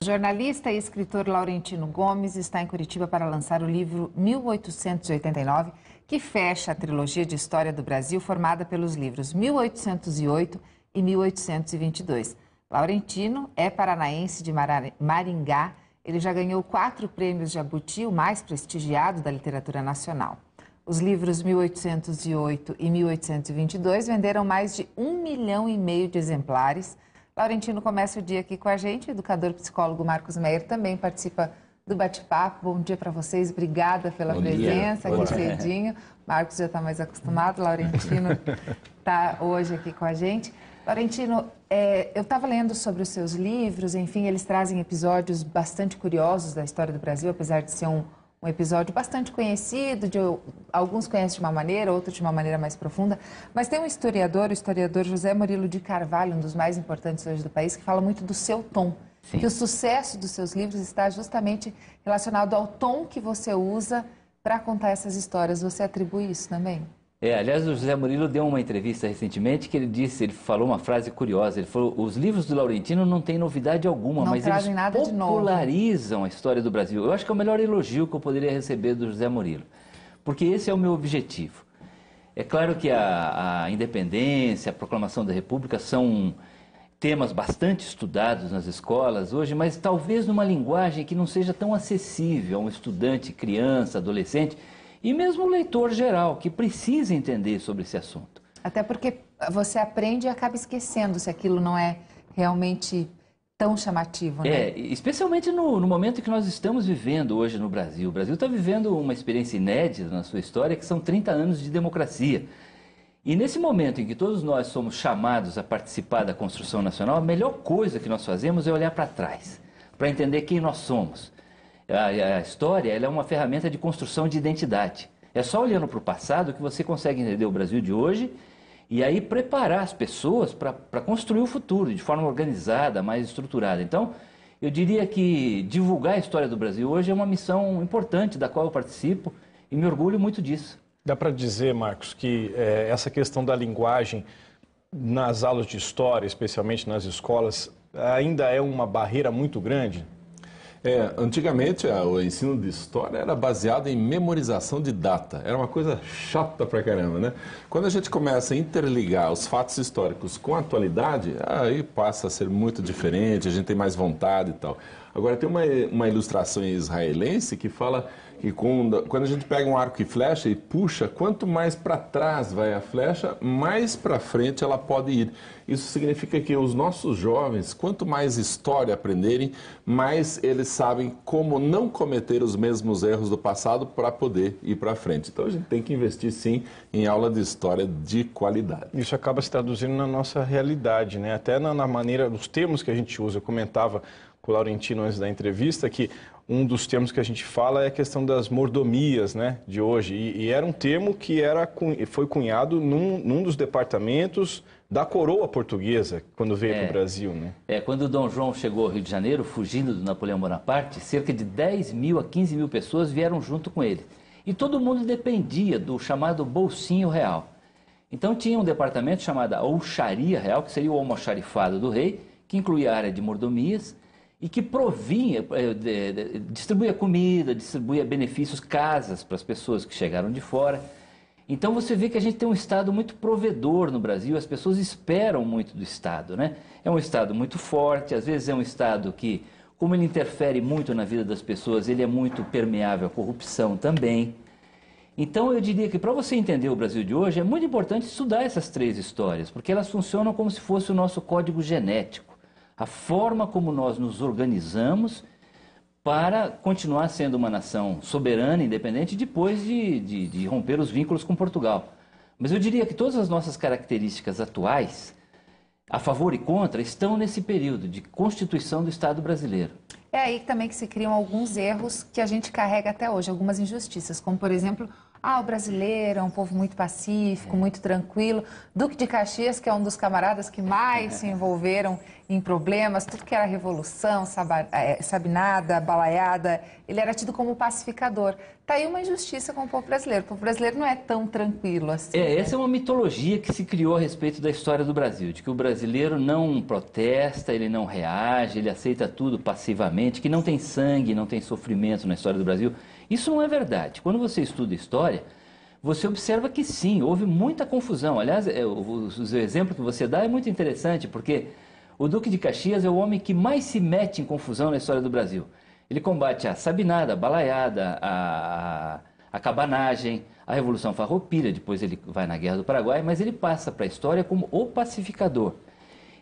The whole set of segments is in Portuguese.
O jornalista e escritor Laurentino Gomes está em Curitiba para lançar o livro 1889, que fecha a trilogia de história do Brasil formada pelos livros 1808 e 1822. Laurentino é paranaense de Maringá. Ele já ganhou 4 prêmios Jabuti, o mais prestigiado da literatura nacional. Os livros 1808 e 1822 venderam mais de 1,5 milhão de exemplares. Laurentino começa o dia aqui com a gente. O educador psicólogo Marcos Meyer também participa do bate-papo. Bom dia para vocês, obrigada pela presença aqui cedinho. Marcos já está mais acostumado, Laurentino está hoje aqui com a gente. Laurentino, eu estava lendo sobre os seus livros, enfim, eles trazem episódios bastante curiosos da história do Brasil, apesar de ser um episódio bastante conhecido, alguns conhecem de uma maneira, outros de uma maneira mais profunda, mas tem um historiador, o historiador José Murilo de Carvalho, um dos mais importantes hoje do país, que fala muito do seu tom. Sim. Que o sucesso dos seus livros está justamente relacionado ao tom que você usa para contar essas histórias. Você atribui isso também? Aliás, o José Murilo deu uma entrevista recentemente que ele falou uma frase curiosa. Ele falou: os livros do Laurentino não têm novidade alguma, mas eles popularizam a história do Brasil. Eu acho que é o melhor elogio que eu poderia receber do José Murilo, porque esse é o meu objetivo. É claro que a independência, a proclamação da República são temas bastante estudados nas escolas hoje, mas talvez numa linguagem que não seja tão acessível a um estudante, criança, adolescente, e mesmo o leitor geral, que precisa entender sobre esse assunto. Até porque você aprende e acaba esquecendo se aquilo não é realmente tão chamativo, né? Especialmente no momento que nós estamos vivendo hoje no Brasil. O Brasil está vivendo uma experiência inédita na sua história, que são 30 anos de democracia. E nesse momento em que todos nós somos chamados a participar da construção nacional, a melhor coisa que nós fazemos é olhar para trás, para entender quem nós somos. A história ela é uma ferramenta de construção de identidade. É só olhando para o passado que você consegue entender o Brasil de hoje e aí preparar as pessoas para construir o futuro de forma organizada, mais estruturada. Então, eu diria que divulgar a história do Brasil hoje é uma missão importante da qual eu participo e me orgulho muito disso. Dá para dizer, Marcos, que essa questão da linguagem nas aulas de história, especialmente nas escolas, ainda é uma barreira muito grande? Antigamente o ensino de história era baseado em memorização de data. Era uma coisa chata pra caramba, né? Quando a gente começa a interligar os fatos históricos com a atualidade, aí passa a ser muito diferente, a gente tem mais vontade e tal. Agora tem uma ilustração israelense que fala que quando a gente pega um arco e flecha e puxa, quanto mais para trás vai a flecha, mais para frente ela pode ir. Isso significa que os nossos jovens, quanto mais história aprenderem, mais eles sabem como não cometer os mesmos erros do passado para poder ir para frente. Então a gente tem que investir sim em aula de história de qualidade. Isso acaba se traduzindo na nossa realidade, né? Até na maneira, dos termos que a gente usa. Eu comentava com o Laurentino antes da entrevista que um dos termos que a gente fala é a questão das mordomias, né, de hoje. E era um termo que foi cunhado num dos departamentos da coroa portuguesa, quando veio para o Brasil, né? Quando o Dom João chegou ao Rio de Janeiro, fugindo do Napoleão Bonaparte, cerca de 10 mil a 15 mil pessoas vieram junto com ele. E todo mundo dependia do chamado bolsinho real. Então tinha um departamento chamado Alxaria Real, que seria o almoxarifado do rei, que incluía a área de mordomias, e que distribuía comida, distribuía benefícios, casas para as pessoas que chegaram de fora. Então você vê que a gente tem um Estado muito provedor no Brasil, as pessoas esperam muito do Estado, né? É um Estado muito forte, às vezes é um Estado que, como ele interfere muito na vida das pessoas, ele é muito permeável à corrupção também. Então eu diria que para você entender o Brasil de hoje é muito importante estudar essas 3 histórias, porque elas funcionam como se fosse o nosso código genético. A forma como nós nos organizamos para continuar sendo uma nação soberana, independente, depois de romper os vínculos com Portugal. Mas eu diria que todas as nossas características atuais, a favor e contra, estão nesse período de constituição do Estado brasileiro. É aí também que se criam alguns erros que a gente carrega até hoje, algumas injustiças, como, por exemplo, o brasileiro é um povo muito pacífico, muito tranquilo. Duque de Caxias, que é um dos camaradas que mais se envolveram em problemas, tudo que era revolução, sabinada, balaiada, ele era tido como pacificador. Está aí uma injustiça com o povo brasileiro. O povo brasileiro não é tão tranquilo assim. Essa é uma mitologia que se criou a respeito da história do Brasil, de que o brasileiro não protesta, ele não reage, ele aceita tudo passivamente, que não tem sangue, não tem sofrimento na história do Brasil. Isso não é verdade. Quando você estuda história, você observa que sim, houve muita confusão. Aliás, o exemplo que você dá é muito interessante, porque o Duque de Caxias é o homem que mais se mete em confusão na história do Brasil. Ele combate a sabinada, a balaiada, a cabanagem, a Revolução Farroupilha, depois ele vai na Guerra do Paraguai, mas ele passa para a história como o pacificador.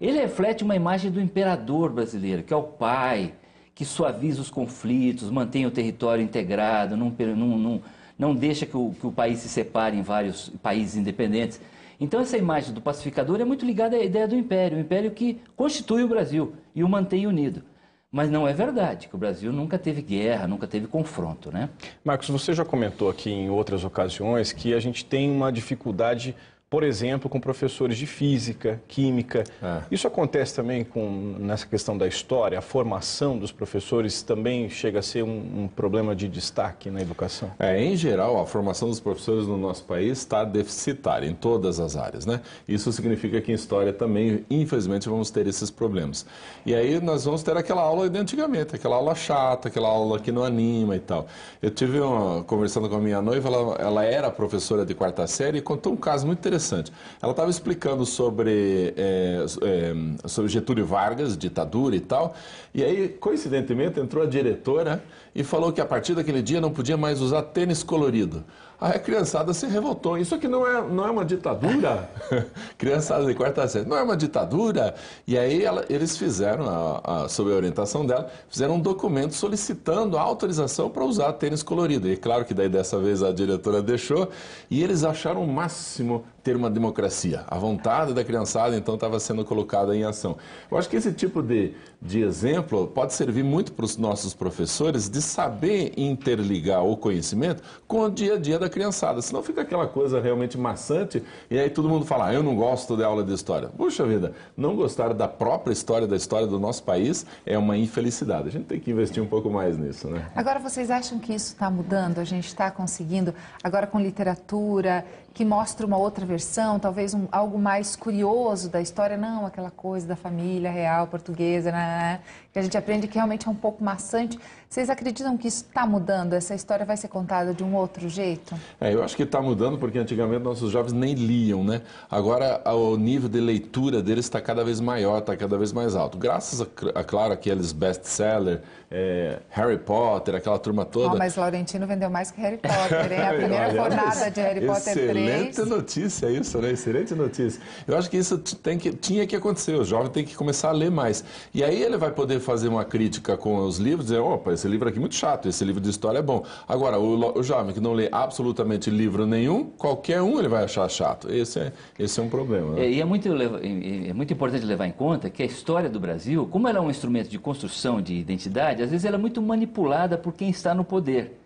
Ele reflete uma imagem do imperador brasileiro, que é o pai, que suaviza os conflitos, mantém o território integrado, não deixa que o país se separe em vários países independentes. Então essa imagem do pacificador é muito ligada à ideia do império, o império que constitui o Brasil e o mantém unido. Mas não é verdade que o Brasil nunca teve guerra, nunca teve confronto, né? Marcos, você já comentou aqui em outras ocasiões que a gente tem uma dificuldade, por exemplo, com professores de física, química. Isso acontece também nessa questão da história? A formação dos professores também chega a ser um problema de destaque na educação? Em geral, a formação dos professores no nosso país está deficitária em todas as áreas, né? Isso significa que em história também, infelizmente, vamos ter esses problemas. E aí nós vamos ter aquela aula de antigamente, aquela aula chata, aquela aula que não anima e tal. Eu tive conversando com a minha noiva, ela era professora de quarta série e contou um caso muito interessante. Ela estava explicando sobre Getúlio Vargas, ditadura e tal, e aí, coincidentemente, entrou a diretora e falou que a partir daquele dia não podia mais usar tênis colorido. Aí a criançada se revoltou. Isso aqui não é uma ditadura? Criançada de quarta série, não é uma ditadura? E aí eles fizeram, sob a orientação dela, fizeram um documento solicitando a autorização para usar tênis colorido. E claro que daí dessa vez a diretora deixou, e eles acharam o máximo ter uma democracia. A vontade da criançada, então, estava sendo colocada em ação. Eu acho que esse tipo de exemplo pode servir muito para os nossos professores de saber interligar o conhecimento com o dia a dia da criançada. Senão fica aquela coisa realmente maçante e aí todo mundo fala, eu não gosto de aula de história. Puxa vida, não gostar da própria história, da história do nosso país é uma infelicidade. A gente tem que investir um pouco mais nisso, né? Agora, vocês acham que isso está mudando? A gente está conseguindo, agora com literatura, que mostra uma outra versão, talvez algo mais curioso da história, não aquela coisa da família real portuguesa, né, que a gente aprende que realmente é um pouco maçante. Vocês acreditam que isso está mudando? Essa história vai ser contada de um outro jeito? Eu acho que está mudando porque antigamente nossos jovens nem liam, né? Agora o nível de leitura deles está cada vez maior, está cada vez mais alto. Graças a claro, aqueles best-seller, Harry Potter, aquela turma toda. Mas Laurentino vendeu mais que Harry Potter, hein? A primeira jornada de Harry Potter 3. Excelente notícia isso, né? Excelente notícia. Eu acho que isso tinha que acontecer. O jovem tem que começar a ler mais. E aí ele vai poder fazer uma crítica com os livros e dizer, opa, esse livro aqui é muito chato, esse livro de história é bom. Agora, o jovem que não lê absolutamente livro nenhum, qualquer um ele vai achar chato. Esse é um problema. Né? E é muito importante levar em conta que a história do Brasil, como ela é um instrumento de construção de identidade, às vezes ela é muito manipulada por quem está no poder.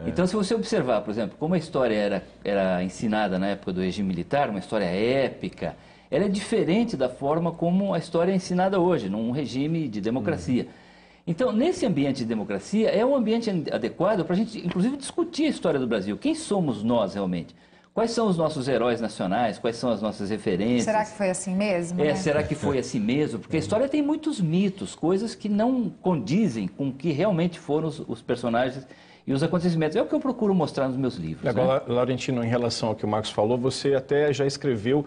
Então, se você observar, por exemplo, como a história era ensinada na época do regime militar, uma história épica, ela é diferente da forma como a história é ensinada hoje, num regime de democracia. Então, nesse ambiente de democracia, é um ambiente adequado para a gente, inclusive, discutir a história do Brasil. Quem somos nós, realmente? Quais são os nossos heróis nacionais? Quais são as nossas referências? Será que foi assim mesmo? Né? Será que foi assim mesmo? Porque a história tem muitos mitos, coisas que não condizem com o que realmente foram os personagens e os acontecimentos. É o que eu procuro mostrar nos meus livros. Agora, né? Laurentino, em relação ao que o Marcos falou, você até já escreveu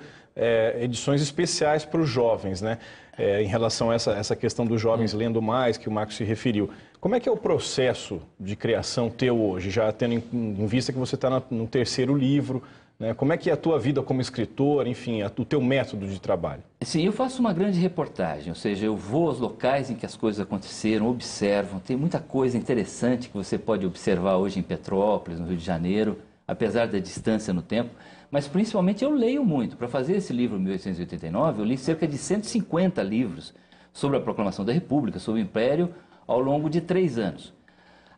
edições especiais para os jovens, né? Em relação a essa questão dos jovens lendo mais, que o Marcos se referiu. Como é que é o processo de criação teu hoje, já tendo em vista que você está no terceiro livro, né? Como é que é a tua vida como escritor, enfim, o teu método de trabalho? Sim, eu faço uma grande reportagem, ou seja, eu vou aos locais em que as coisas aconteceram, observo, tem muita coisa interessante que você pode observar hoje em Petrópolis, no Rio de Janeiro, apesar da distância no tempo, mas principalmente eu leio muito. Para fazer esse livro, 1889, eu li cerca de 150 livros sobre a proclamação da República, sobre o Império, ao longo de 3 anos.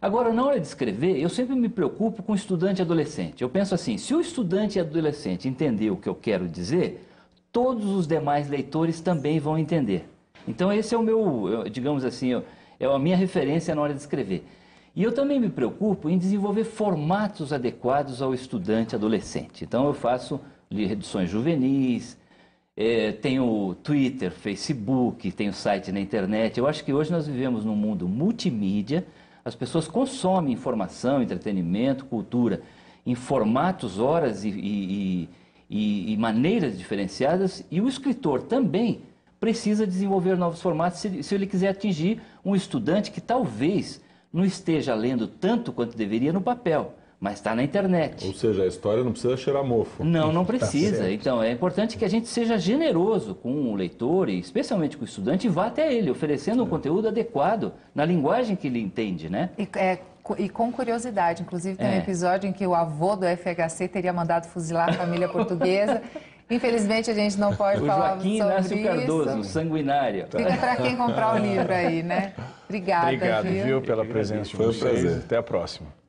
Agora, na hora de escrever, eu sempre me preocupo com o estudante adolescente. Eu penso assim, se o estudante adolescente entender o que eu quero dizer, todos os demais leitores também vão entender. Então, esse é o meu, digamos assim, é a minha referência na hora de escrever. E eu também me preocupo em desenvolver formatos adequados ao estudante adolescente. Então, eu faço reduções juvenis, tenho Twitter, Facebook, tenho site na internet. Eu acho que hoje nós vivemos num mundo multimídia. As pessoas consomem informação, entretenimento, cultura em formatos, horas e maneiras diferenciadas, e o escritor também precisa desenvolver novos formatos se ele quiser atingir um estudante que talvez não esteja lendo tanto quanto deveria no papel, mas está na internet. Ou seja, a história não precisa cheirar mofo. Não, não precisa. Tá, então, é importante que a gente seja generoso com o leitor, e especialmente com o estudante, e vá até ele, oferecendo um conteúdo adequado na linguagem que ele entende, né? E com curiosidade, inclusive tem um episódio em que o avô do FHC teria mandado fuzilar a família portuguesa. Infelizmente a gente não pode falar sobre isso. O Joaquim Inácio Cardoso, sanguinário. Fica para quem comprar o livro aí, né? Obrigada, Obrigado, viu, pela presença de vocês. Foi um prazer. Até a próxima.